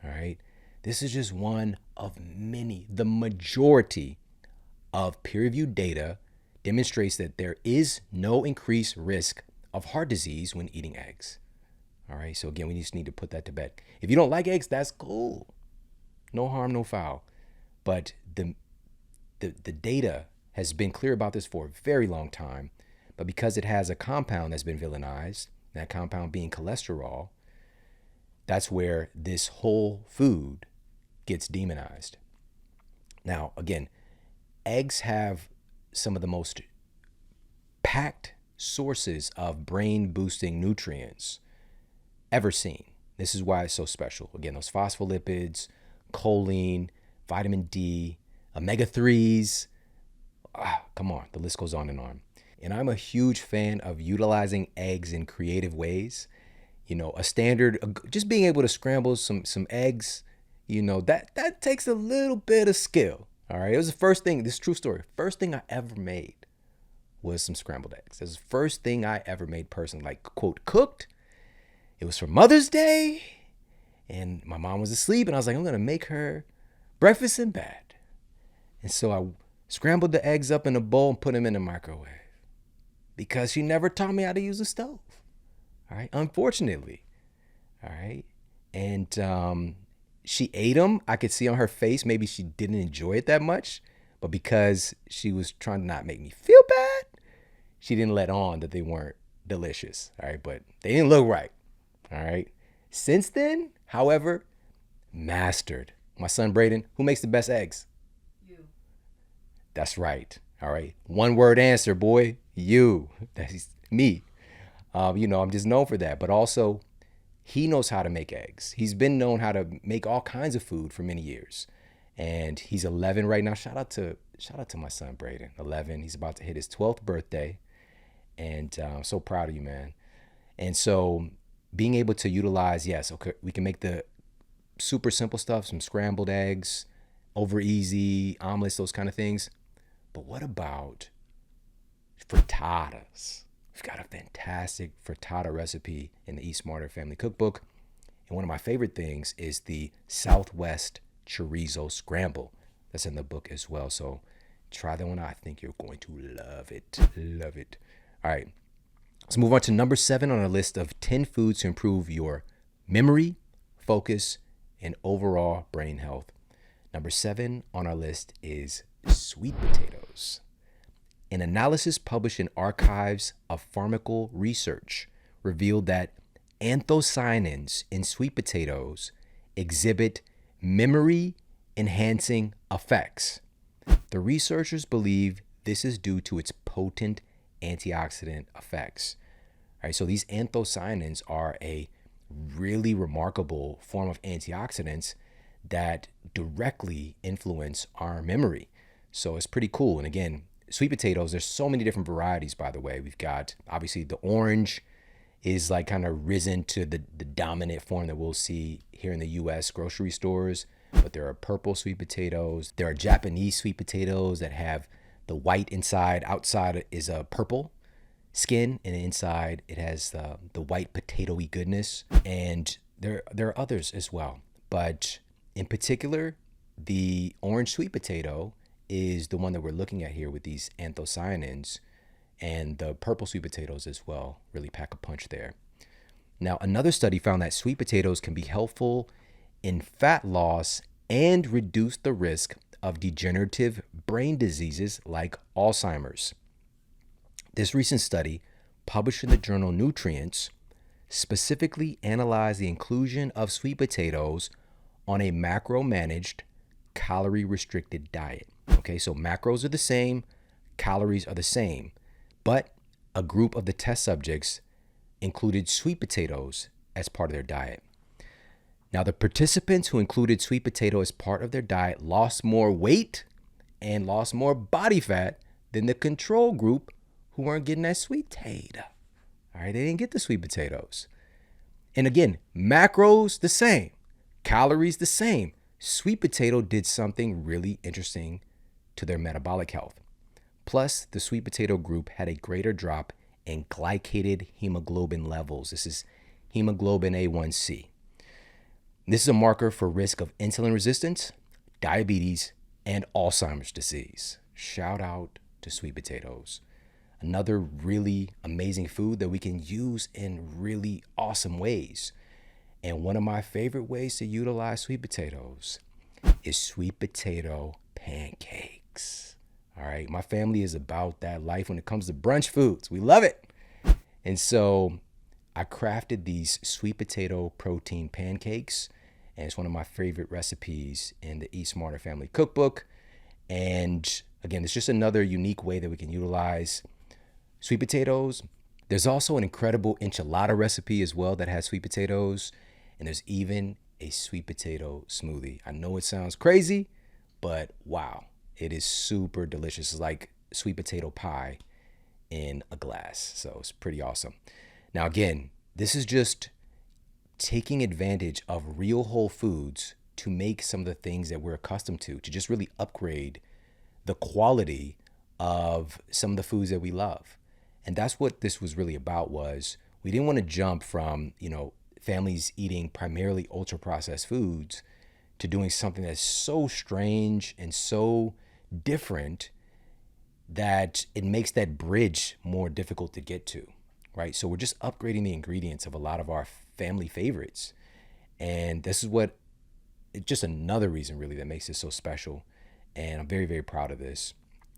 All right. This is just one of many. The majority of peer-reviewed data demonstrates that there is no increased risk of heart disease when eating eggs. All right. So again, we just need to put that to bed. If you don't like eggs, that's cool. No harm, no foul. But the data has been clear about this for a very long time. But because it has a compound that's been villainized, that compound being cholesterol, that's where this whole food gets demonized. Now, again, eggs have some of the most packed sources of brain-boosting nutrients ever seen. This is why it's so special. Again, those phospholipids, choline, vitamin D, omega-3s. Come on, the list goes on and on. And I'm a huge fan of utilizing eggs in creative ways. You know, a standard, just being able to scramble some eggs, you know, that takes a little bit of skill. All right. It was the first thing, this is a true story. First thing I ever made was some scrambled eggs. It was the first thing I ever made personally, like, quote, cooked. It was for Mother's Day. And my mom was asleep. And I was like, I'm going to make her breakfast in bed. And so I scrambled the eggs up in a bowl and put them in the microwave, because she never taught me how to use a stove. All right. Unfortunately. All right. And she ate them. I could see on her face, maybe she didn't enjoy it that much. But because she was trying to not make me feel bad, she didn't let on that they weren't delicious. All right. But they didn't look right. All right. Since then, however, mastered. My son Braden, who makes the best eggs? You. That's right. All right. One word answer, boy. You. That's me. I'm just known for that. But also, he knows how to make eggs. He's been known how to make all kinds of food for many years. And he's 11 right now. Shout out to my son Braden, 11. He's about to hit his 12th birthday. And I'm so proud of you, man. And so being able to utilize, yes, okay, we can make the super simple stuff, some scrambled eggs, over easy, omelets, those kind of things. But what about frittatas? We've got a fantastic frittata recipe in the Eat Smarter Family Cookbook. And one of my favorite things is the Southwest Chorizo Scramble. That's in the book as well. So try that one out. I think you're going to love it. Love it. All right. Let's move on to number 7 on our list of 10 foods to improve your memory, focus, and overall brain health. Number 7 on our list is sweet potatoes. An analysis published in Archives of Pharmacal Research revealed that anthocyanins in sweet potatoes exhibit memory-enhancing effects. The researchers believe this is due to its potent antioxidant effects. All right, so these anthocyanins are a really remarkable form of antioxidants that directly influence our memory. So it's pretty cool. And again, sweet potatoes, there's so many different varieties, by the way. We've got, obviously, the orange is like kind of risen to the dominant form that we'll see here in the U.S. grocery stores. But there are purple sweet potatoes. There are Japanese sweet potatoes that have the white inside. Outside is a purple skin, and inside it has the white potatoey goodness. And there are others as well. But in particular, the orange sweet potato is the one that we're looking at here with these anthocyanins, and the purple sweet potatoes as well really pack a punch there. Now, another study found that sweet potatoes can be helpful in fat loss and reduce the risk of degenerative brain diseases like Alzheimer's. This recent study, published in the journal Nutrients, specifically analyzed the inclusion of sweet potatoes on a macro-managed, calorie-restricted diet. Okay, so macros are the same, calories are the same, but a group of the test subjects included sweet potatoes as part of their diet. Now, the participants who included sweet potato as part of their diet lost more weight and lost more body fat than the control group who weren't getting that sweet potato. All right, they didn't get the sweet potatoes. And again, macros the same, calories the same. Sweet potato did something really interesting to their metabolic health. Plus, the sweet potato group had a greater drop in glycated hemoglobin levels. This is hemoglobin A1C. This is a marker for risk of insulin resistance, diabetes, and Alzheimer's disease. Shout out to sweet potatoes. Another really amazing food that we can use in really awesome ways. And one of my favorite ways to utilize sweet potatoes is sweet potato pancakes. All right, my family is about that life when it comes to brunch foods. We love it. And so I crafted these sweet potato protein pancakes, and it's one of my favorite recipes in the Eat Smarter Family Cookbook. And again, it's just another unique way that we can utilize sweet potatoes. There's also an incredible enchilada recipe as well that has sweet potatoes, and there's even a sweet potato smoothie. I know it sounds crazy, but wow, it is super delicious. It's like sweet potato pie in a glass. So it's pretty awesome. Now, again, this is just taking advantage of real whole foods to make some of the things that we're accustomed to just really upgrade the quality of some of the foods that we love. And that's what this was really about. Was we didn't want to jump from, families eating primarily ultra processed foods to doing something that's so strange and so different that it makes that bridge more difficult to get to, right? So we're just upgrading the ingredients of a lot of our family favorites. And this is what, it's just another reason really that makes this so special. And I'm very, very proud of this.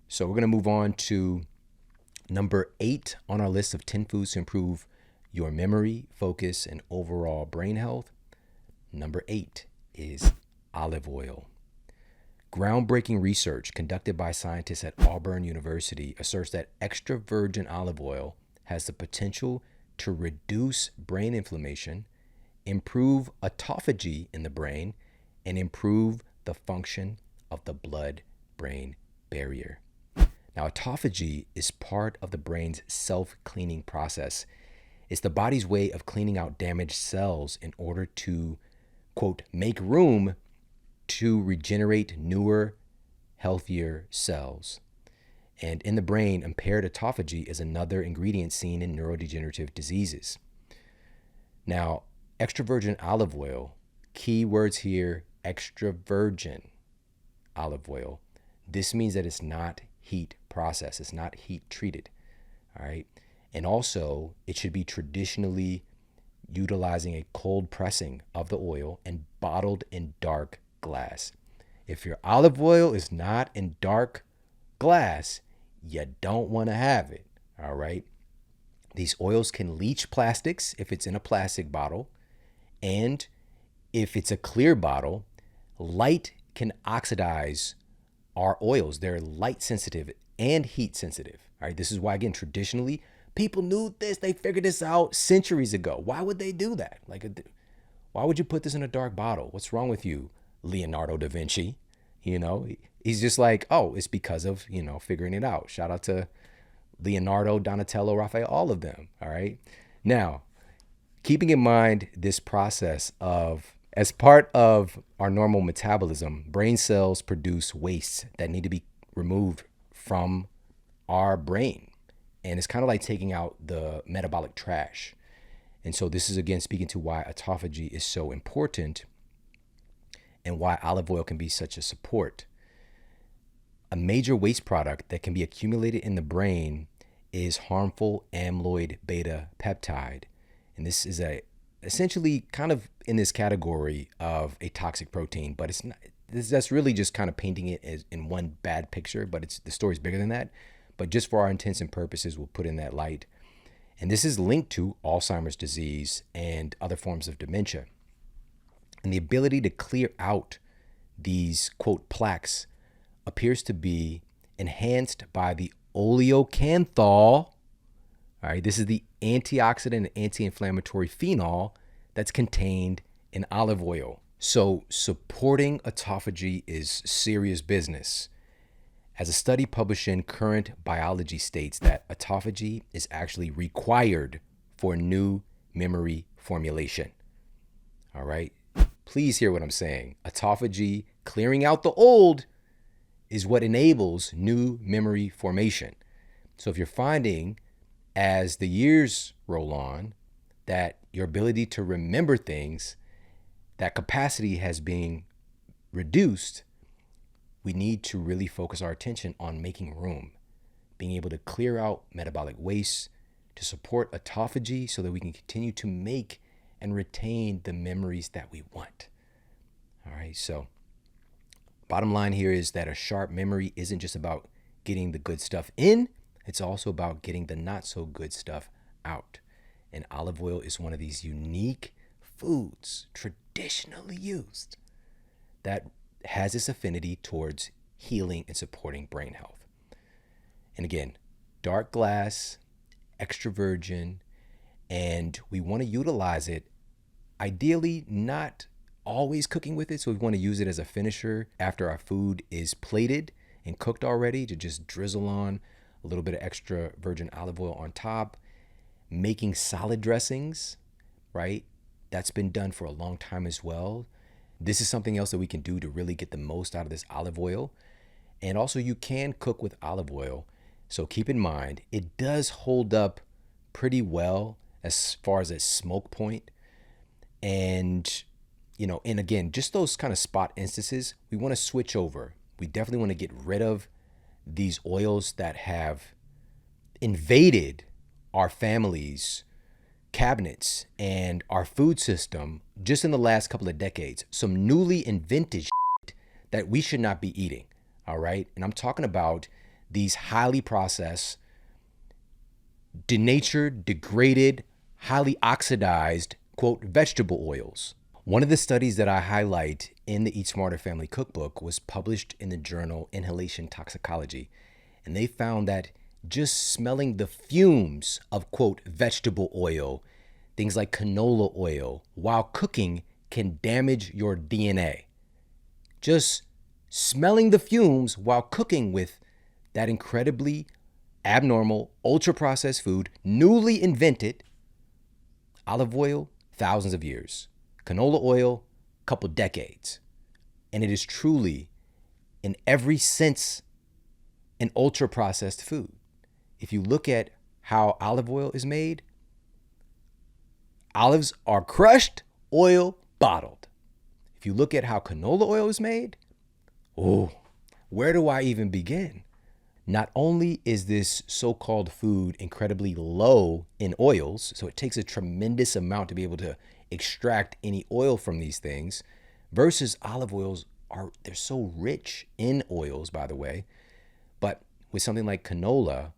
So we're going to move on to number 8 on our list of 10 foods to improve your memory, focus, and overall brain health. Number 8 is olive oil. Groundbreaking research conducted by scientists at Auburn University asserts that extra virgin olive oil has the potential to reduce brain inflammation, improve autophagy in the brain, and improve the function of the blood-brain barrier. Now, autophagy is part of the brain's self-cleaning process. It's the body's way of cleaning out damaged cells in order to, quote, make room to regenerate newer, healthier cells. And in the brain, impaired autophagy is another ingredient seen in neurodegenerative diseases. Now, extra virgin olive oil, key words here, extra virgin olive oil. This means that it's not heat processed, it's not heat treated, all right? And also, it should be traditionally utilizing a cold pressing of the oil and bottled in dark glass. If your olive oil is not in dark glass, you don't want to have it, all right? These oils can leach plastics if it's in a plastic bottle, and if it's a clear bottle, light can oxidize our oils. They're light sensitive and heat sensitive, all right? This is why, again, traditionally, people knew this. They figured this out centuries ago. Why would they do that? Why would you put this in a dark bottle? What's wrong with you, Leonardo da Vinci? He's just like, oh, it's because of, figuring it out. Shout out to Leonardo, Donatello, Raphael, all of them, all right? Now, keeping in mind this process of, as part of our normal metabolism, brain cells produce wastes that need to be removed from our brain. And it's kind of like taking out the metabolic trash. And so this is, again, speaking to why autophagy is so important and why olive oil can be such a support. A major waste product that can be accumulated in the brain is harmful amyloid beta peptide. And this is essentially kind of in this category of a toxic protein, but it's not. That's really just kind of painting it as in one bad picture, but the story's bigger than that. But just for our intents and purposes, we'll put in that light. And this is linked to Alzheimer's disease and other forms of dementia. And the ability to clear out these, quote, plaques appears to be enhanced by the oleocanthal. All right, this is the antioxidant and anti-inflammatory phenol that's contained in olive oil. So supporting autophagy is serious business. As a study published in Current Biology states that autophagy is actually required for new memory formulation. All right, please hear what I'm saying. Autophagy, clearing out the old, is what enables new memory formation. So if you're finding, as the years roll on, that your ability to remember things, that capacity has been reduced, we need to really focus our attention on making room, being able to clear out metabolic waste to support autophagy so that we can continue to make and retain the memories that we want. All right, so bottom line here is that a sharp memory isn't just about getting the good stuff in, it's also about getting the not so good stuff out. And olive oil is one of these unique foods traditionally used that has this affinity towards healing and supporting brain health. And again, dark glass, extra virgin, and we want to utilize it, ideally not always cooking with it. So we want to use it as a finisher after our food is plated and cooked already, to just drizzle on a little bit of extra virgin olive oil on top. Making salad dressings, right? That's been done for a long time as well. This is something else that we can do to really get the most out of this olive oil. And also, you can cook with olive oil. So keep in mind, it does hold up pretty well as far as a smoke point. And, and again, just those kind of spot instances, we want to switch over. We definitely want to get rid of these oils that have invaded our families, cabinets, and our food system just in the last couple of decades. Some newly invented shit that we should not be eating. All right. And I'm talking about these highly processed, denatured, degraded, highly oxidized, quote, vegetable oils. One of the studies that I highlight in the Eat Smarter Family Cookbook was published in the journal Inhalation Toxicology. And they found that just smelling the fumes of, quote, vegetable oil, things like canola oil, while cooking can damage your DNA. Just smelling the fumes while cooking with that incredibly abnormal, ultra-processed food, newly invented. Olive oil, thousands of years. Canola oil, couple decades. And it is truly, in every sense, an ultra-processed food. If you look at how olive oil is made, olives are crushed, oil bottled. If you look at how canola oil is made, oh, where do I even begin? Not only is this so-called food incredibly low in oils, so it takes a tremendous amount to be able to extract any oil from these things, versus olive oils they're so rich in oils, by the way. But with something like canola,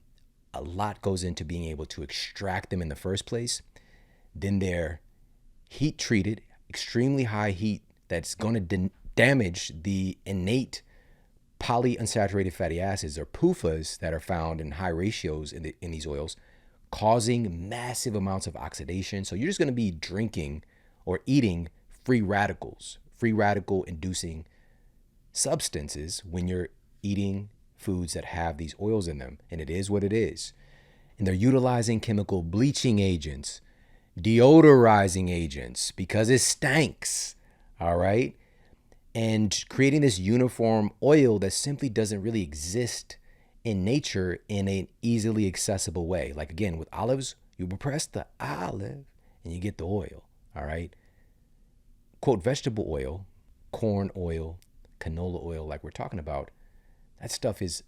a lot goes into being able to extract them in the first place. Then they're heat treated, extremely high heat that's going to damage the innate polyunsaturated fatty acids, or PUFAs, that are found in high ratios in these oils, causing massive amounts of oxidation. So you're just going to be drinking or eating free radicals, free radical inducing substances when you're eating foods that have these oils in them. And it is what it is. And they're utilizing chemical bleaching agents, deodorizing agents, because it stinks. All right. And creating this uniform oil that simply doesn't really exist in nature in an easily accessible way. Like, again, with olives, you press the olive and you get the oil. All right. Quote, vegetable oil, corn oil, canola oil, like we're talking about, that stuff is,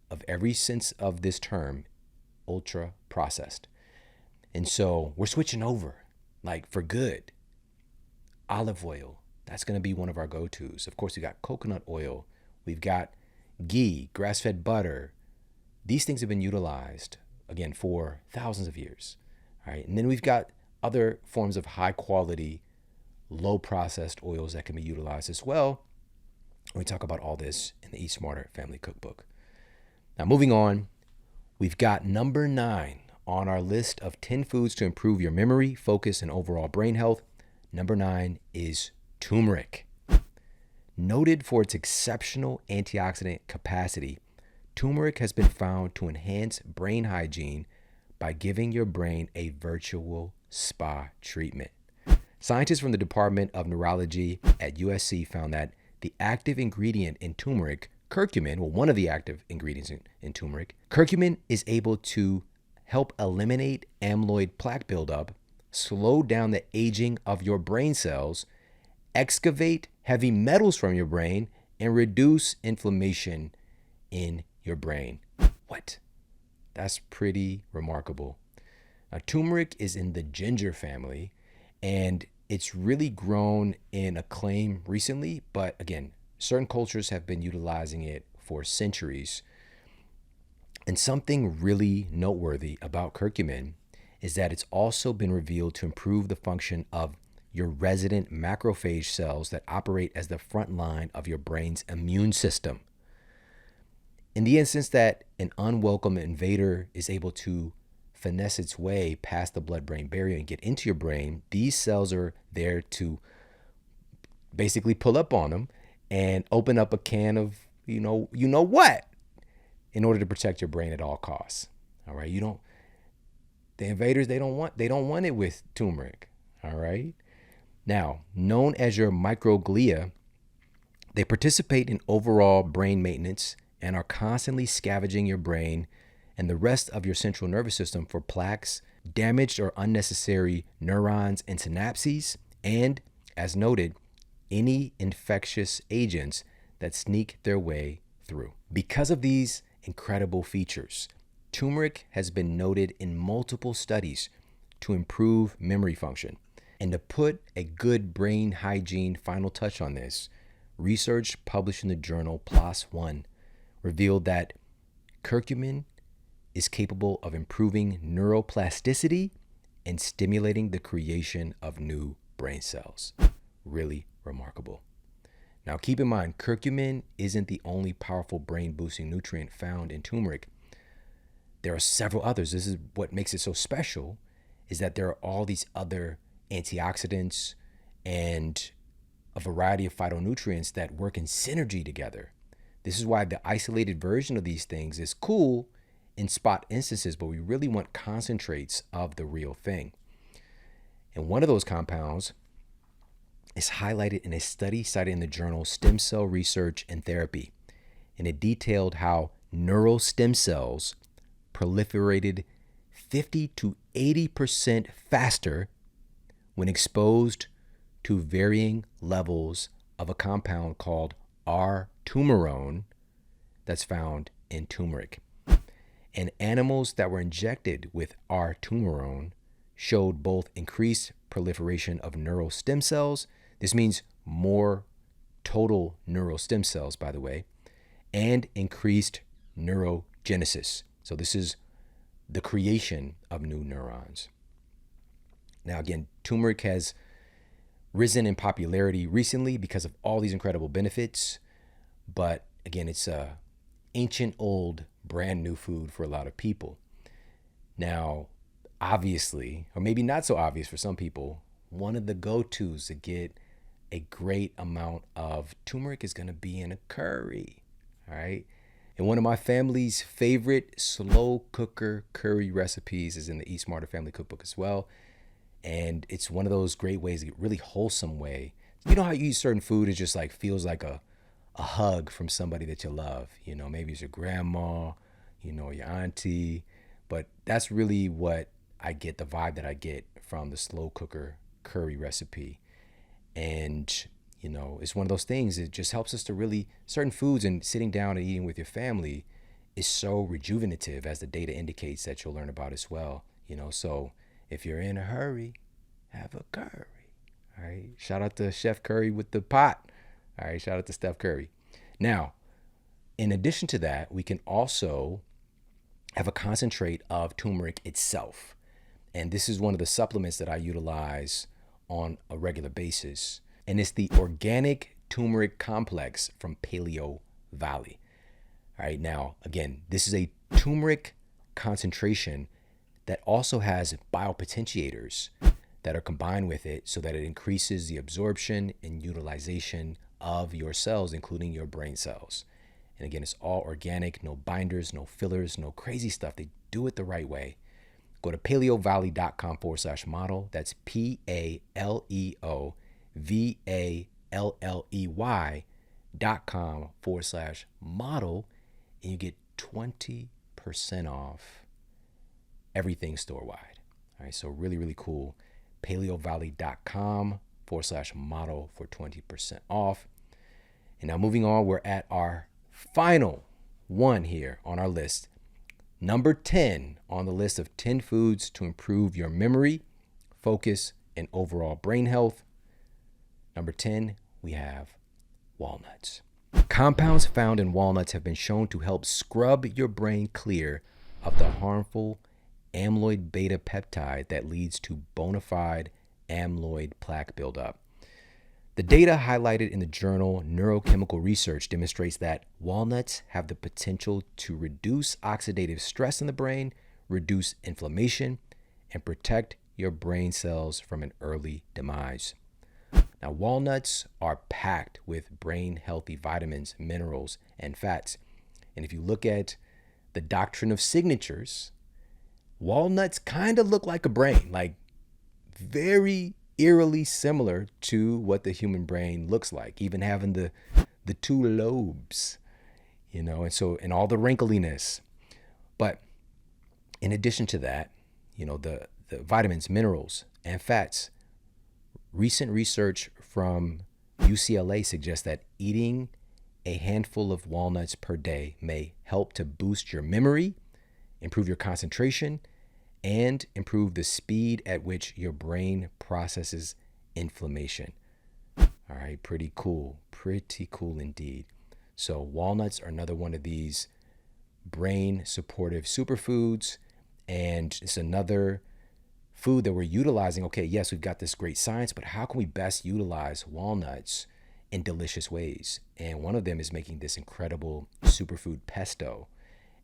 of every sense of this term, ultra processed. And so we're switching over, like, for good. Olive oil, that's going to be one of our go-tos. Of course, we got coconut oil. We've got ghee, grass-fed butter. These things have been utilized, again, for thousands of years. All right. And then we've got other forms of high-quality, low-processed oils that can be utilized as well. We talk about all this in the Eat Smarter Family Cookbook. Now, moving on, we've got number 9 on our list of 10 foods to improve your memory, focus, and overall brain health. Number 9 is turmeric. Noted for its exceptional antioxidant capacity, turmeric has been found to enhance brain hygiene by giving your brain a virtual spa treatment. Scientists from the Department of Neurology at USC found that the active ingredient in turmeric, curcumin, well, one of the active ingredients in turmeric, curcumin, is able to help eliminate amyloid plaque buildup, slow down the aging of your brain cells, excavate heavy metals from your brain, and reduce inflammation in your brain. What? That's pretty remarkable. Now, turmeric is in the ginger family, and it's really grown in acclaim recently, but again, certain cultures have been utilizing it for centuries. And something really noteworthy about curcumin is that it's also been revealed to improve the function of your resident macrophage cells that operate as the front line of your brain's immune system. In the instance that an unwelcome invader is able to finesse its way past the blood-brain barrier and get into your brain, these cells are there to basically pull up on them and open up a can of you know what in order to protect your brain at all costs. All right, the invaders, they don't want it with turmeric. All right. Now, known as your microglia, they participate in overall brain maintenance and are constantly scavenging your brain and the rest of your central nervous system for plaques, damaged or unnecessary neurons and synapses, and, as noted, any infectious agents that sneak their way through. Because of these incredible features, Turmeric has been noted in multiple studies to improve memory function. And to put a good brain hygiene final touch on this, research published in the journal PLOS One revealed that curcumin is capable of improving neuroplasticity and stimulating the creation of new brain cells. Really remarkable. Now, keep in mind, curcumin isn't the only powerful brain-boosting nutrient found in turmeric. There are several others. This is what makes it so special, is that there are all these other antioxidants and a variety of phytonutrients that work in synergy together. This is why the isolated version of these things is cool in spot instances, but we really want concentrates of the real thing. And one of those compounds is highlighted in a study cited in the journal Stem Cell Research and Therapy. And it detailed how neural stem cells proliferated 50 to 80% faster when exposed to varying levels of a compound called R-tumerone that's found in turmeric. And animals that were injected with R-tumerone showed both increased proliferation of neural stem cells. This means more total neural stem cells, by the way, and increased neurogenesis. So this is the creation of new neurons. Now, again, turmeric has risen in popularity recently because of all these incredible benefits. But again, it's a ancient, old, brand new food for a lot of people. Now, obviously, or maybe not so obvious for some people, one of the go-tos to get a great amount of turmeric is going to be in a curry. All right. And one of my family's favorite slow cooker curry recipes is in the Eat Smarter Family Cookbook as well. And it's one of those great ways, a really wholesome way. You know how you eat certain food, it just like feels like a hug from somebody that you love. You know, maybe it's your grandma, you know, your auntie. But that's really what I get, the vibe that I get from the slow cooker curry recipe. And, you know, it's one of those things, it just helps us to really, certain foods and sitting down and eating with your family is so rejuvenative, as the data indicates that you'll learn about as well. You know, so if you're in a hurry, have a curry. All right. Shout out to Chef Curry with the pot. All right. Shout out to Steph Curry. Now, in addition to that, we can also have a concentrate of turmeric itself. And this is one of the supplements that I utilize on a regular basis. And it's the organic turmeric complex from Paleo Valley. All right. Now, again, this is a turmeric concentration that also has biopotentiators that are combined with it so that it increases the absorption and utilization of your cells, including your brain cells. And again, it's all organic, no binders, no fillers, no crazy stuff. They do it the right way. Go to paleovalley.com/model. That's PALEOVALLEY.com/model. And you get 20% off everything store-wide. All right, so really, really cool. paleovalley.com/model for 20% off. And now moving on, we're at our final one here on our list. Number 10 on the list of 10 foods to improve your memory, focus, and overall brain health. Number 10, we have walnuts. Compounds found in walnuts have been shown to help scrub your brain clear of the harmful amyloid beta peptide that leads to bona fide amyloid plaque buildup. The data highlighted in the journal Neurochemical Research demonstrates that walnuts have the potential to reduce oxidative stress in the brain, reduce inflammation, and protect your brain cells from an early demise. Now, walnuts are packed with brain-healthy vitamins, minerals, and fats. And if you look at the doctrine of signatures, walnuts kind of look like a brain, like very eerily similar to what the human brain looks like, even having the two lobes, you know, and all the wrinkliness. But in addition to that, you know, the vitamins, minerals, and fats, recent research from UCLA suggests that eating a handful of walnuts per day may help to boost your memory improve your concentration, and improve the speed at which your brain processes inflammation. All right, pretty cool indeed. So walnuts are another one of these brain supportive superfoods, and it's another food that we're utilizing. Okay, yes, we've got this great science, but how can we best utilize walnuts in delicious ways? And one of them is making this incredible superfood pesto.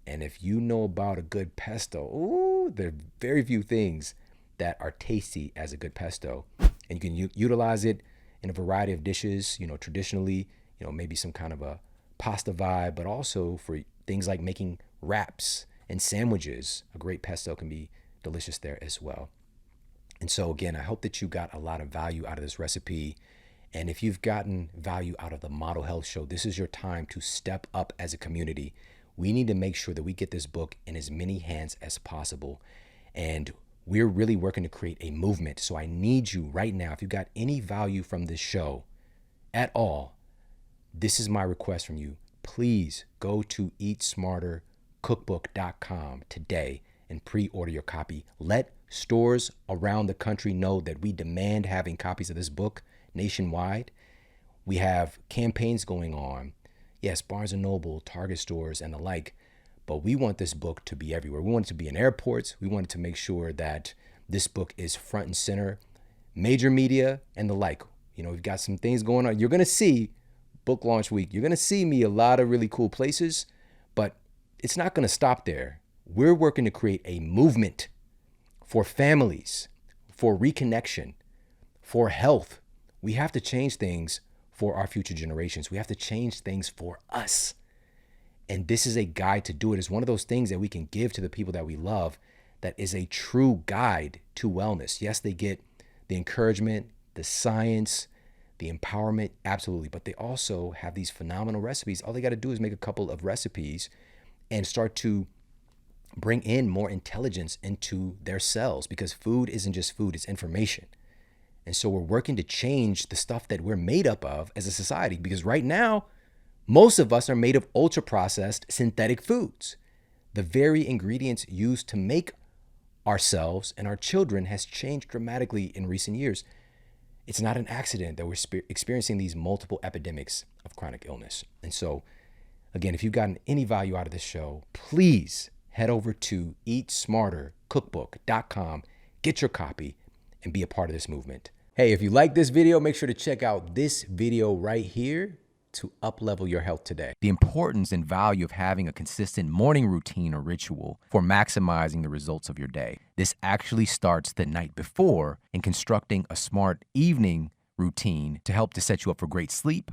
And if you know about a good pesto, ooh, there are very few things that are tasty as a good pesto. And you can utilize it in a variety of dishes, traditionally, maybe some kind of a pasta vibe, but also for things like making wraps and sandwiches. A great pesto can be delicious there as well. And so again, I hope that you got a lot of value out of this recipe. And if you've gotten value out of the Model Health Show, this is your time to step up as a community. We need to make sure that we get this book in as many hands as possible. And we're really working to create a movement. So I need you right now, if you got any value from this show at all, this is my request from you. Please go to eatsmartercookbook.com today and pre-order your copy. Let stores around the country know that we demand having copies of this book nationwide. We have campaigns going on. Yes, Barnes & Noble, Target stores, and the like. But we want this book to be everywhere. We want it to be in airports. We want to make sure that this book is front and center, major media, and the like. We've got some things going on. You're going to see book launch week. You're going to see me a lot of really cool places, but it's not going to stop there. We're working to create a movement for families, for reconnection, for health. We have to change things for our future generations. We have to change things for us. And this is a guide to do it. It's one of those things that we can give to the people that we love that is a true guide to wellness. Yes, they get the encouragement, the science, the empowerment, absolutely. But they also have these phenomenal recipes. All they got to do is make a couple of recipes and start to bring in more intelligence into their cells, because food isn't just food, it's information. And so we're working to change the stuff that we're made up of as a society, because right now, most of us are made of ultra-processed synthetic foods. The very ingredients used to make ourselves and our children has changed dramatically in recent years. It's not an accident that we're experiencing these multiple epidemics of chronic illness. And so, again, if you've gotten any value out of this show, please head over to eatsmartercookbook.com, get your copy, and be a part of this movement. Hey, if you like this video, make sure to check out this video right here to up-level your health today. The importance and value of having a consistent morning routine or ritual for maximizing the results of your day. This actually starts the night before in constructing a smart evening routine to help to set you up for great sleep,